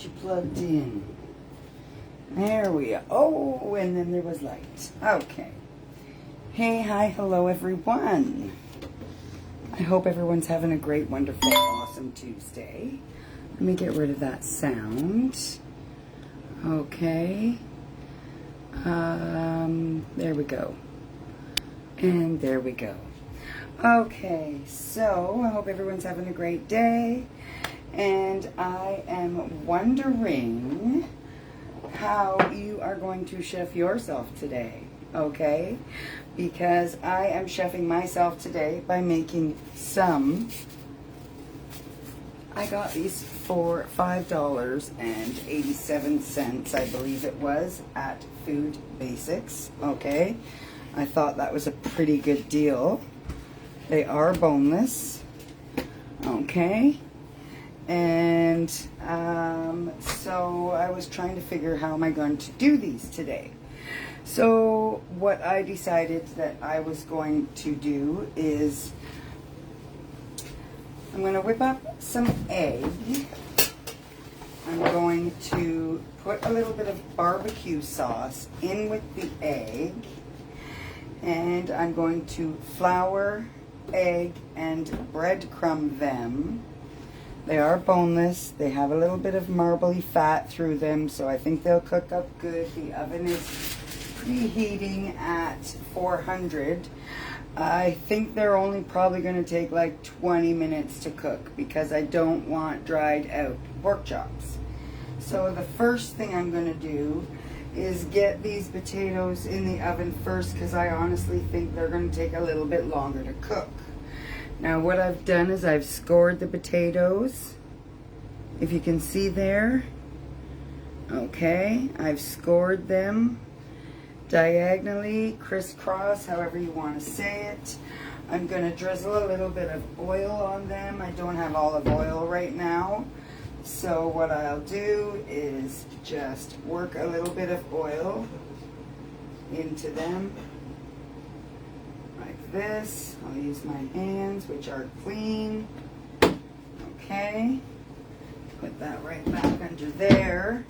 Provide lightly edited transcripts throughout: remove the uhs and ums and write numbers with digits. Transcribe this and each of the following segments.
get you plugged in. There we are. Oh, and then there was light. Okay. Hey, hi, hello, everyone. I hope everyone's having a great, wonderful, awesome Tuesday. Let me get rid of that sound. Okay. There we go. And there we go. Okay, so I hope everyone's having a great day. And I am wondering how you are going to chef yourself today, okay? Because I am chefing myself today by making some. I got these for $5.87, I believe it was, at Food Basics, okay? I thought that was a pretty good deal. They are boneless, okay? And so I was trying to figure how am I going to do these today. So what I decided that I was going to do is I'm going to whip up some egg. I'm going to put a little bit of barbecue sauce in with the egg. And I'm going to flour, egg, and breadcrumb them. They are boneless. They have a little bit of marbly fat through them, so I think they'll cook up good. The oven is preheating at 400. I think they're only probably going to take like 20 minutes to cook because I don't want dried out pork chops. So the first thing I'm going to do is get these potatoes in the oven first because I honestly think they're going to take a little bit longer to cook. Now what I've done is I've scored the potatoes, if you can see there. Okay, I've scored them diagonally, crisscross, however you want to say it. I'm going to drizzle a little bit of oil on them. I don't have olive oil right now. So what I'll do is just work a little bit of oil into them. Like this. I'll use my hands, which are clean. Okay. Put that right back under there.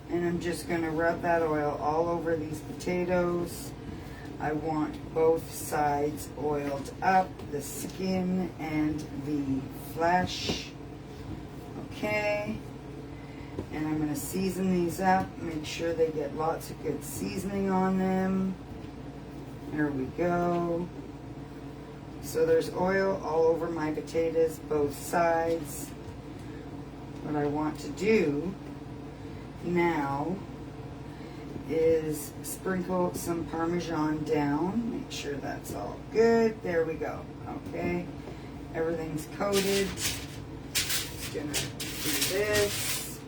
And I'm just going to rub that oil all over these potatoes. I want both sides oiled up, the skin and the flesh. Okay. And I'm going to season these up, make sure they get lots of good seasoning on them. There we go. So there's oil all over my potatoes, both sides. What I want to do now is sprinkle some Parmesan down. Make sure that's all good. There we go. Okay. Everything's coated. Just gonna do this.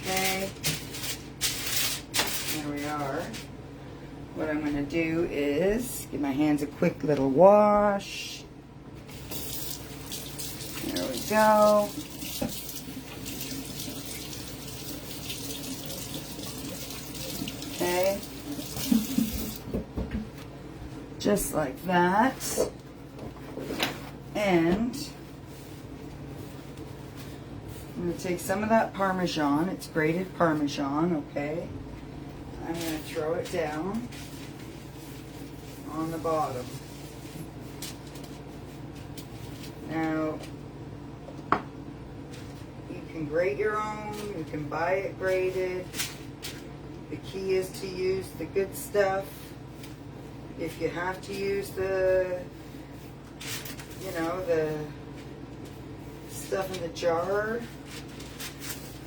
Okay. There we are. What I'm going to do is give my hands a quick little wash. There we go. Okay. Just like that. And I'm going to take some of that Parmesan. It's grated Parmesan, okay? I'm going to throw it down on the bottom. Now, you can grate your own, you can buy it grated. The key is to use the good stuff. If you have to use the, the stuff in the jar,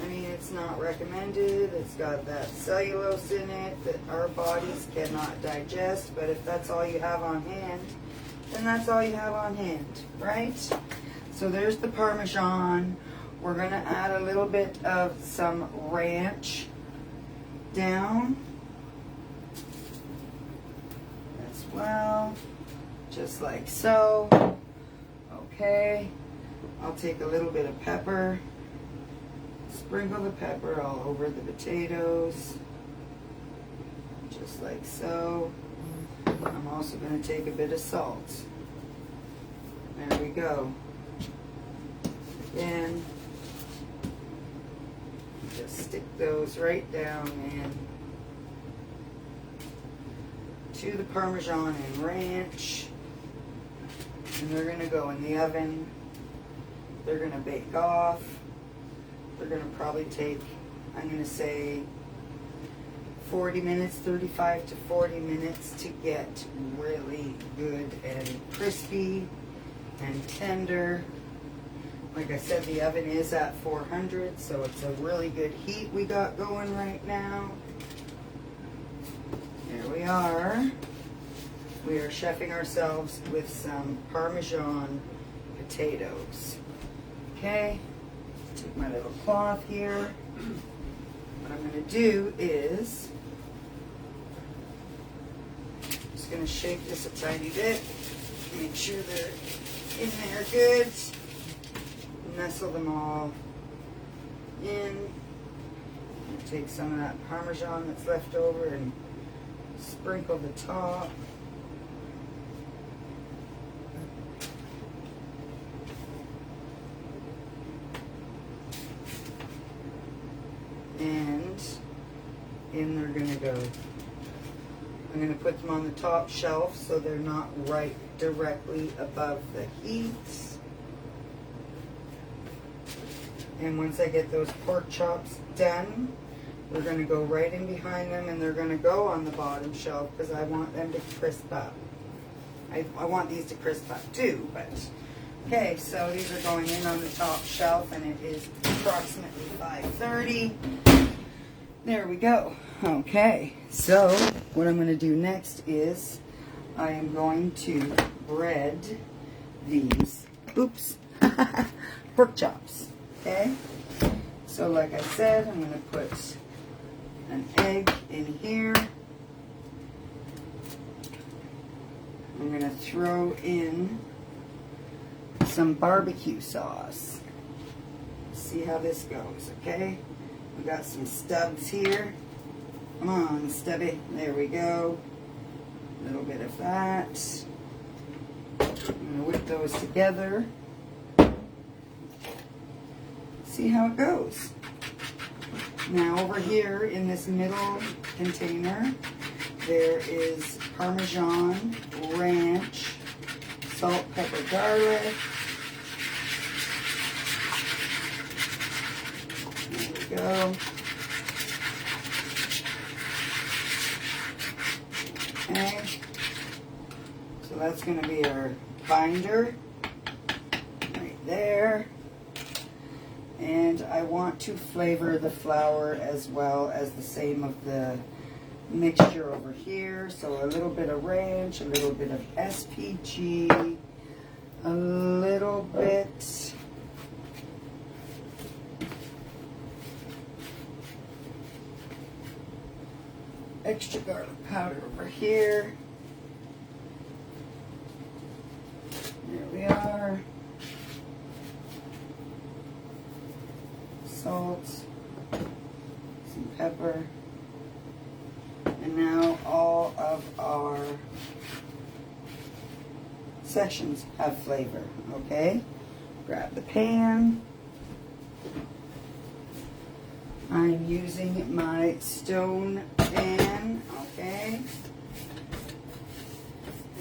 I mean, it's not recommended. It's got that cellulose in it that our bodies cannot digest. But if that's all you have on hand, then that's all you have on hand, right? So there's the Parmesan. We're going to add a little bit of some ranch down as well, just like so. Okay. I'll take a little bit of pepper. Sprinkle the pepper all over the potatoes, just like so. I'm also going to take a bit of salt. There we go. Again, just stick those right down in to the Parmesan and ranch. And they're gonna go in the oven. They're gonna bake off. They're gonna probably take, I'm gonna say 40 minutes, 35 to 40 minutes to get really good and crispy and tender. Like I said, the oven is at 400, so it's a really good heat we got going right now. Here we are. We are chefing ourselves with some Parmesan potatoes. Okay, take my little cloth here. What I'm going to do is, just going to shake this a tiny bit, make sure they're in there good, nestle them all in. Take some of that Parmesan that's left over and sprinkle the top. And in they're gonna go. I'm gonna put them on the top shelf so they're not right directly above the heat. And once I get those pork chops done, we're gonna go right in behind them and they're gonna go on the bottom shelf because I want them to crisp up. I want these to crisp up too, but okay, so these are going in on the top shelf and it is approximately 5:30. There we go. Okay, so what I'm going to do next is I am going to bread these, pork chops. Okay, so like I said, I'm going to put an egg in here. I'm going to throw in some barbecue sauce. See how this goes, okay? We got some stubs here. Come on, stubby. There we go. A little bit of that. I'm going to whip those together. See how it goes. Now over here in this middle container, there is Parmesan, ranch, salt, pepper, garlic. There we go. Okay. So that's going to be our binder right there. And I want to flavor the flour as well as the same of the mixture over here. So a little bit of ranch, a little bit of SPG, a little bit extra garlic powder over here. There we are. Salt, some pepper, and now all of our sections have flavor, okay? Grab the pan. I'm using my stone pan, okay?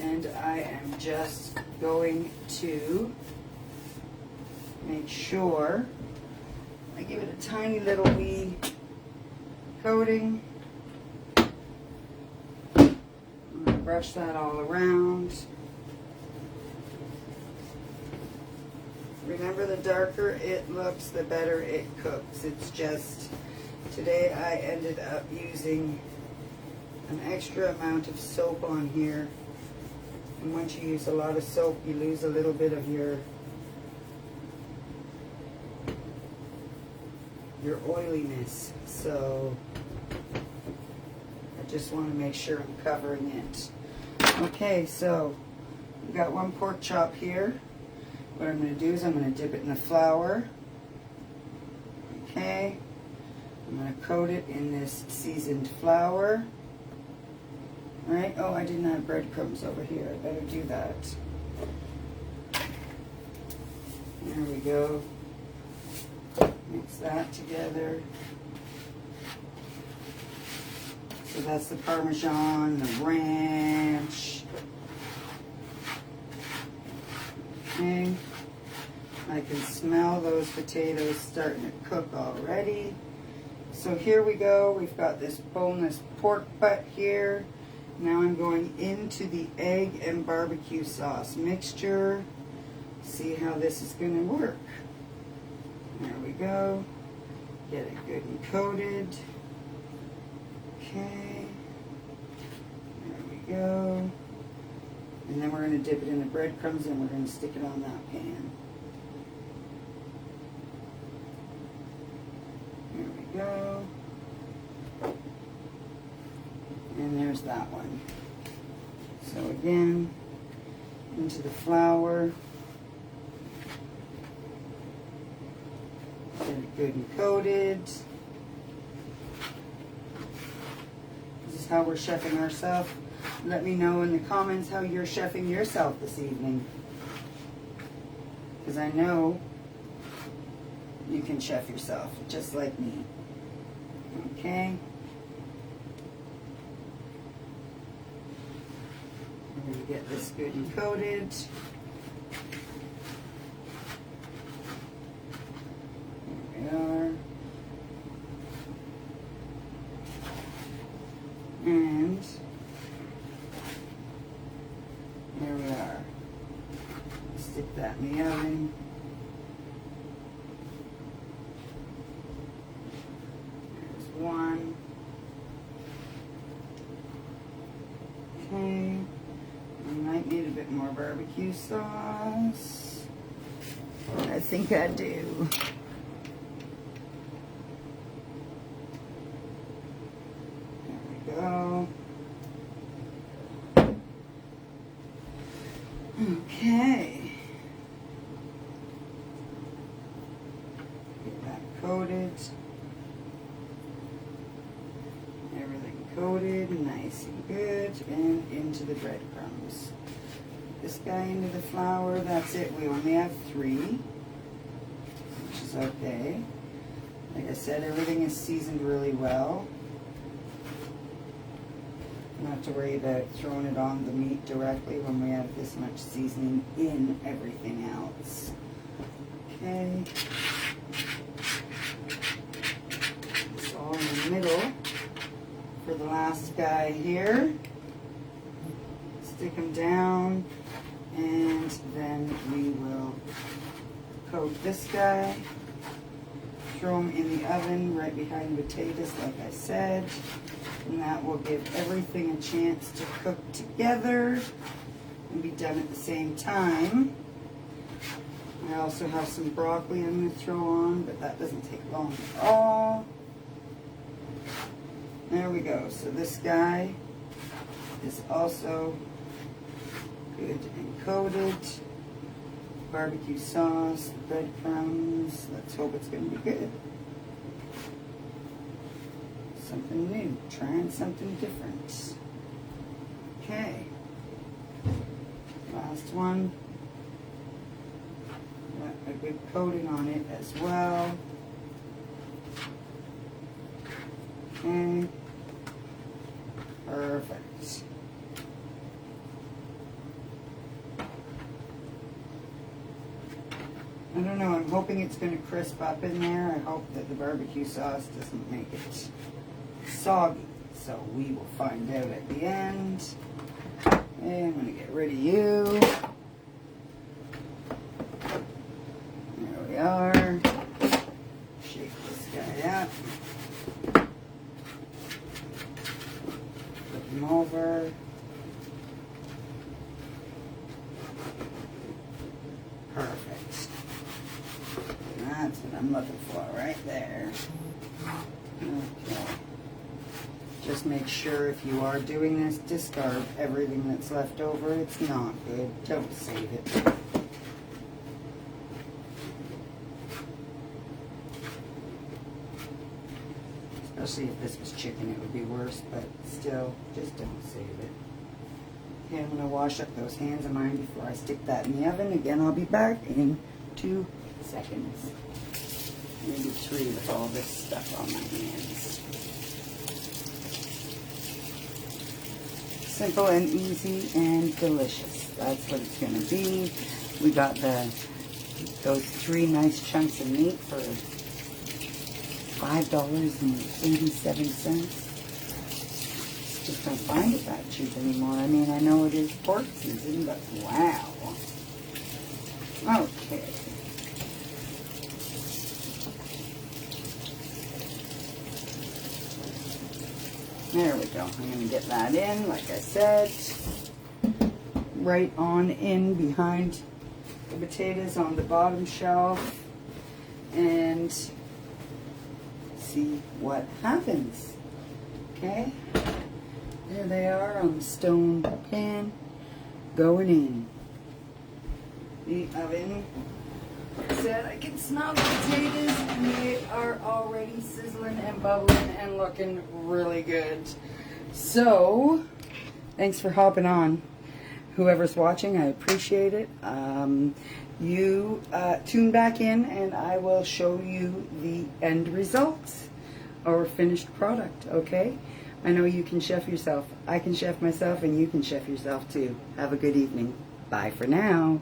And I am just going to make sure I give it a tiny little wee coating. I'm going to brush that all around. Remember, the darker it looks, the better it cooks. It's just, today I ended up using an extra amount of soap on here. And once you use a lot of soap, you lose a little bit of your oiliness. So I just want to make sure I'm covering it. Okay, so we've got one pork chop here. What I'm going to do is I'm going to dip it in the flour. Okay, I'm going to coat it in this seasoned flour. All right, oh, I didn't have breadcrumbs over here. I better do that. There we go. Mix that together. So that's the Parmesan, the ranch. Okay. I can smell those potatoes starting to cook already. So here we go. We've got this boneless pork butt here. Now I'm going into the egg and barbecue sauce mixture. See how this is going to work. There we go. Get it good and coated. Okay. There we go. And then we're going to dip it in the breadcrumbs and we're going to stick it on that pan. There we go. And there's that one. So again, into the flour. Get it good and coated. This is how we're chefing ourselves. Let me know in the comments how you're chefing yourself this evening. Because I know you can chef yourself, just like me. Okay. I'm going to get this good and coated. There we are. And there we are. Stick that in the oven. There's one. Okay. I might need a bit more barbecue sauce. I think I do. There we go. Okay. Get that coated. Everything coated, nice and good, and into the breadcrumbs. This guy into the flour, that's it. We only have 3, which is okay. Like I said, everything is seasoned really well. Don't have to worry about throwing it on the meat directly when we have this much seasoning in everything else. Okay. It's all in the middle for the last guy here. Stick them down, and then we will coat this guy. Throw them in the oven right behind the potatoes, like I said. And that will give everything a chance to cook together and be done at the same time. I also have some broccoli I'm going to throw on, but that doesn't take long at all. There we go. So this guy is also good and coated. Barbecue sauce, breadcrumbs. Let's hope it's going to be good. Something new, trying something different. Okay. Last one. Got a good coating on it as well. Okay. Perfect. I don't know, I'm hoping it's going to crisp up in there. I hope that the barbecue sauce doesn't make it soggy. So we will find out at the end. Okay, I'm going to get rid of you. There we are. Shake this guy up. Flip him over. Perfect. That's what I'm looking for right there. Okay. Just make sure if you are doing this, discard everything that's left over. It's not good. Don't save it. Especially if this was chicken, it would be worse, but still, just don't save it. Okay, I'm going to wash up those hands of mine before I stick that in the oven. Again, I'll be back in 2 seconds. Maybe 3 with all this stuff on my hands. Simple and easy and delicious. That's what it's going to be. We got those 3 nice chunks of meat for $5.87. Just don't find it that cheap anymore. I mean, I know it is pork season, but wow. Okay. There we go. I'm going to get that in, like I said, right on in behind the potatoes on the bottom shelf, and see what happens. Okay, there they are on the stone pan, going in the oven. Like I said, I can smell the potatoes, and they are already sizzling and bubbling and looking really good. So, thanks for hopping on. Whoever's watching, I appreciate it. You tune back in, and I will show you the end results or finished product, okay? I know you can chef yourself. I can chef myself, and you can chef yourself too. Have a good evening. Bye for now.